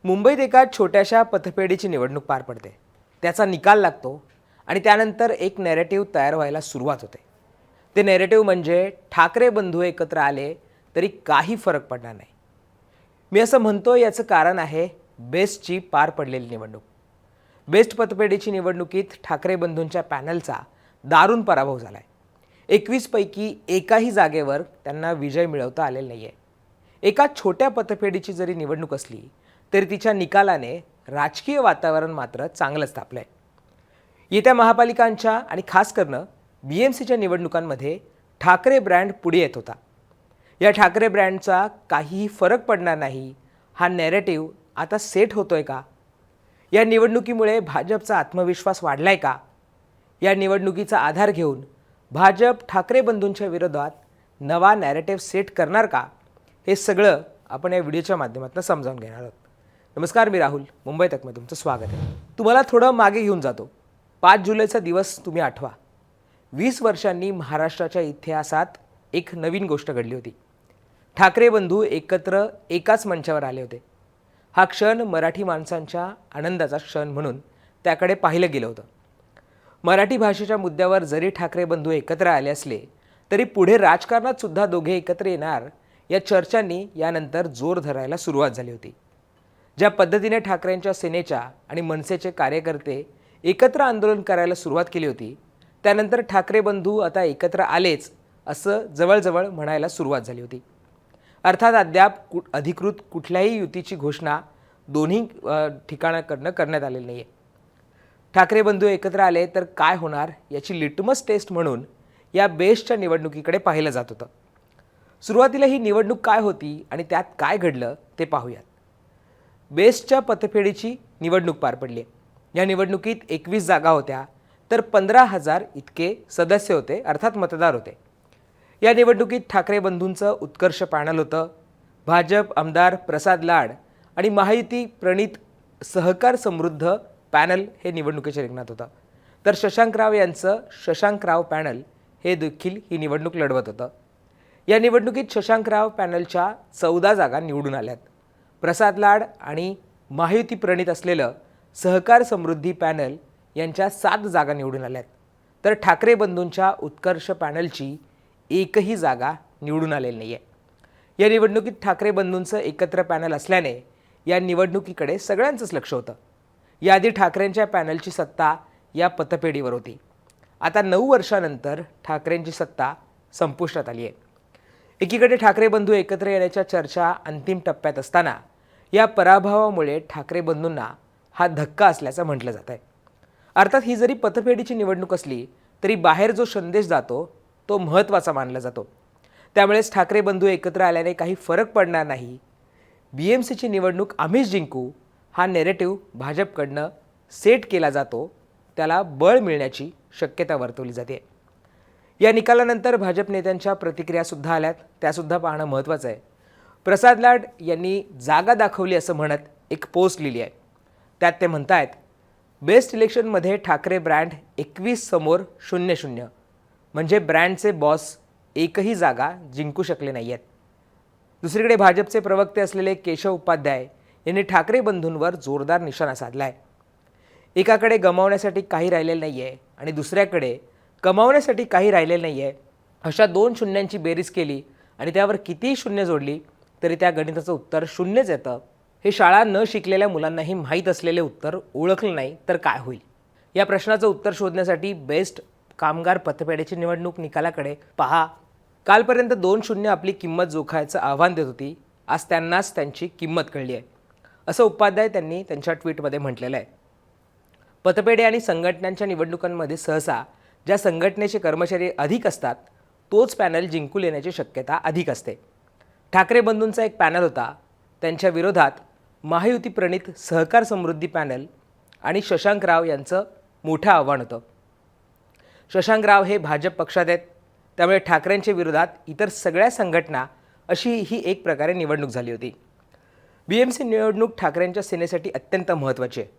मुंबईत एका छोट्याशा पतपेढीची निवडणूक पार पडते. त्याचा निकाल लागतो आणि त्यानंतर एक नॅरेटिव्ह तयार व्हायला सुरुवात होते. ते नॅरेटिव्ह म्हणजे ठाकरे बंधू एकत्र आले तरी काही फरक पडणार नाही. मी असं म्हणतो याचं कारण आहे बेस्टची पार पडलेली निवडणूक. बेस्ट पतपेढीची निवडणुकीत ठाकरे बंधूंच्या पॅनलचा दारुण पराभव झाला आहे. 21 पैकी एकाही जागेवर त्यांना विजय मिळवता आलेला नाही आहे. एका छोट्या पतपेढीची जरी निवडणूक असली तरी तिच्या निकालाने राजकीय वातावरण मात्र चांगलंच तापलं आहे. येत्या महापालिकांच्या आणि खास करून BMCच्या निवडणुकांमध्ये ठाकरे ब्रँड पुढे येत होता. या ठाकरे ब्रँडचा काहीही फरक पडणार नाही हा नॅरेटिव्ह आता सेट होतोय का? या निवडणुकीमुळे भाजपचा आत्मविश्वास वाढलाय का? या निवडणुकीचा आधार घेऊन भाजप ठाकरे बंधूंच्या विरोधात नवा नॅरेटिव्ह सेट करणार का? हे सगळं आपण या व्हिडिओच्या माध्यमातून समजावून घेणार आहोत. नमस्कार, मी राहुल. मुंबई तकमध्ये तुमचं स्वागत आहे. तुम्हाला थोडं मागे घेऊन जातो. 5 जुलैचा दिवस तुम्ही आठवा. 20 वर्षांनी महाराष्ट्राच्या इतिहासात एक नवीन गोष्ट घडली होती. ठाकरे बंधू एकत्र एकाच मंचावर आले होते. हा क्षण मराठी माणसांच्या आनंदाचा क्षण म्हणून त्याकडे पाहिलं गेलं होतं. मराठी भाषेच्या मुद्द्यावर जरी ठाकरे बंधू एकत्र आले असले तरी पुढे राजकारणात सुद्धा दोघे एकत्र येणार या चर्चांनी यानंतर जोर धरायला सुरुवात झाली होती. ज्या पद्धतीने ठाकरेंच्या सेनेच्या आणि मनसेचे कार्यकर्ते एकत्र आंदोलन करायला सुरुवात केली होती त्यानंतर ठाकरे बंधू आता एकत्र आलेच असं जवळजवळ म्हणायला सुरुवात झाली होती. अर्थात अद्याप अधिकृत कुठल्याही युतीची घोषणा दोन्ही ठिकाणाकडनं करण्यात आलेली नाही आहे. ठाकरे बंधू एकत्र आले तर काय होणार याची लिटमस टेस्ट म्हणून या बेस्टच्या निवडणुकीकडे पाहिलं जात होतं. सुरुवातीला ही निवडणूक काय होती आणि त्यात काय घडलं ते पाहूयात. बेस्टच्या पतपेढीची निवडणूक पार पडली. या निवडणुकीत 21 जागा होत्या तर 15,000 इतके सदस्य होते, अर्थात मतदार होते. या निवडणुकीत ठाकरे बंधूंचं उत्कर्ष पॅनल होतं. भाजप आमदार प्रसाद लाड आणि महायुती प्रणित सहकार समृद्ध पॅनल हे निवडणुकीच्या रिंगणात होतं. तर शशांकराव यांचं शशांकराव पॅनल हे देखील ही निवडणूक लढवत होतं. या निवडणुकीत शशांकराव पॅनलच्या 14 जागा निवडून आल्यात. प्रसाद लाड आणि महायुती प्रणित असलेलं सहकार समृद्धी पॅनल यांच्या 7 जागा निवडून आल्यात. तर ठाकरे बंधूंच्या उत्कर्ष पॅनलची एकही जागा निवडून आलेली नाही आहे. या निवडणुकीत ठाकरे बंधूंचं एकत्र पॅनल असल्याने या निवडणुकीकडे सगळ्यांचंच लक्ष होतं. याआधी ठाकरेंच्या पॅनलची सत्ता या पतपेढीवर होती. आता 9 वर्षानंतर ठाकरेंची सत्ता संपुष्टात आली आहे. एकीकडे ठाकरे बंधू एकत्र येण्याच्या चर्चा अंतिम टप्प्यात असताना या पराभवामुळे ठाकरे बंधूंना हा धक्का असल्याचं म्हटलं जात आहे. अर्थात ही जरी पतपेढीची निवडणूक असली तरी बाहेर जो संदेश जातो तो महत्त्वाचा मानला जातो. त्यामुळेच ठाकरे बंधू एकत्र आल्याने काही फरक पडणार नाही, BMCची निवडणूक आम्हीच जिंकू हा नॅरेटिव्ह भाजपकडनं सेट केला जातो, त्याला बळ मिळण्याची शक्यता वर्तवली जाते. या निकालानंतर भाजप नेत्यांच्या प्रतिक्रियासुद्धा आल्यात, त्यासुद्धा पाहणं महत्त्वाचं आहे. प्रसाद लाड यांनी जागा दाखवली असं म्हणत एक पोस्ट लिहिली आहे. त्यात ते म्हणतायत, बेस्ट इलेक्शनमध्ये ठाकरे ब्रँड 21 समोर 0-0 म्हणजे ब्रँडचे बॉस एकही जागा जिंकू शकले नाही आहेत. दुसरीकडे भाजपचे प्रवक्ते असलेले केशव उपाध्याय यांनी ठाकरे बंधूंवर जोरदार निशाणा साधला आहे. एकाकडे गमावण्यासाठी काही राहिलेलं नाही आहे आणि दुसऱ्याकडे कमावण्यासाठी काही राहिलेलं नाही आहे. अशा 2 शून्यांची बेरीज केली आणि त्यावर कितीही शून्य जोडली तरी त्या गणिताचं उत्तर 0च येतं. हे शाळा न शिकलेल्या मुलांनाही माहीत असलेले उत्तर ओळखलं नाही तर काय होईल? या प्रश्नाचं उत्तर शोधण्यासाठी बेस्ट कामगार पतपेढीची निवडणूक निकालाकडे पहा. कालपर्यंत 2-0 आपली किंमत जोखायचं आव्हान देत होती. आज त्यांनाच त्यांची किंमत कळली आहे असं उपाध्याय त्यांनी त्यांच्या ट्विटमध्ये म्हटलेलं आहे. पतपेढी आणि संघटनांच्या निवडणुकांमध्ये सहसा ज्या संघटनेचे कर्मचारी अधिक असतात तोच पॅनल जिंकून येण्याची शक्यता अधिक असते. ठाकरे बंधूंचा एक पॅनल होता, त्यांच्या विरोधात महायुती प्रणित सहकार समृद्धी पॅनल आणि शशांकराव यांचं मोठं आव्हान होतं. शशांकराव हे भाजप पक्षात आहेत, त्यामुळे ठाकरेंच्या विरोधात इतर सगळ्या संघटना अशी ही एक प्रकारे निवडणूक झाली होती. BMC निवडणूक ठाकरेंच्या सेनेसाठी अत्यंत महत्त्वाची आहे.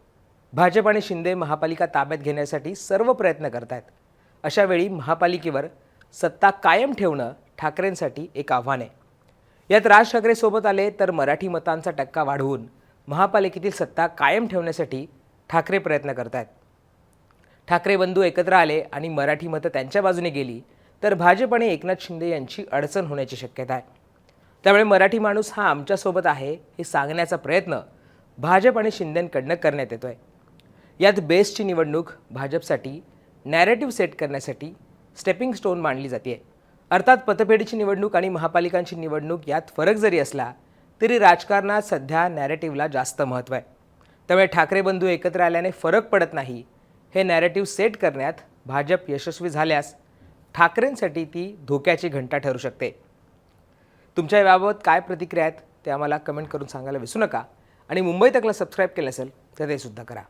भाजप आणि शिंदे महापालिका ताब्यात घेण्यासाठी सर्व प्रयत्न करत आहेत. अशावेळी महापालिकेवर सत्ता कायम ठेवणं ठाकरेंसाठी एक आव्हान आहे. यात राज ठाकरे सोबत आले तर मराठी मतांचा टक्का वाढवून महापालिकेतील सत्ता कायम ठेवण्यासाठी ठाकरे प्रयत्न करत आहेत. ठाकरे बंधू एकत्र आले आणि मराठी मतं त्यांच्या बाजूने गेली तर भाजप आणि एकनाथ शिंदे यांची अडचण होण्याची शक्यता आहे. त्यामुळे मराठी माणूस हा आमच्यासोबत आहे हे सांगण्याचा प्रयत्न भाजप आणि शिंदेंकडनं करण्यात येतोय. यात बेस्टची निवडणूक भाजपसाठी नॅरेटिव्ह सेट करण्यासाठी स्टेपिंग स्टोन मानली जाते. अर्थात पतपेढीची निवडणूक आणि महापालिकांची निवडणूक यात फरक जरी असला तरी राजकारणात सध्या नॅरेटिव्हला जास्त महत्त्व आहे. त्यामुळे ठाकरे बंधू एकत्र आल्याने फरक पडत नाही हे नॅरेटिव्ह सेट करण्यात भाजप यशस्वी झाल्यास ठाकरेंसाठी ती धोक्याची घंटा ठरू शकते. तुमच्या याबाबत काय प्रतिक्रिया आहेत ते आम्हाला कमेंट करून सांगायला विसरू नका आणि मुंबई तकला सबस्क्राईब केलं असेल तर ते सुद्धा करा.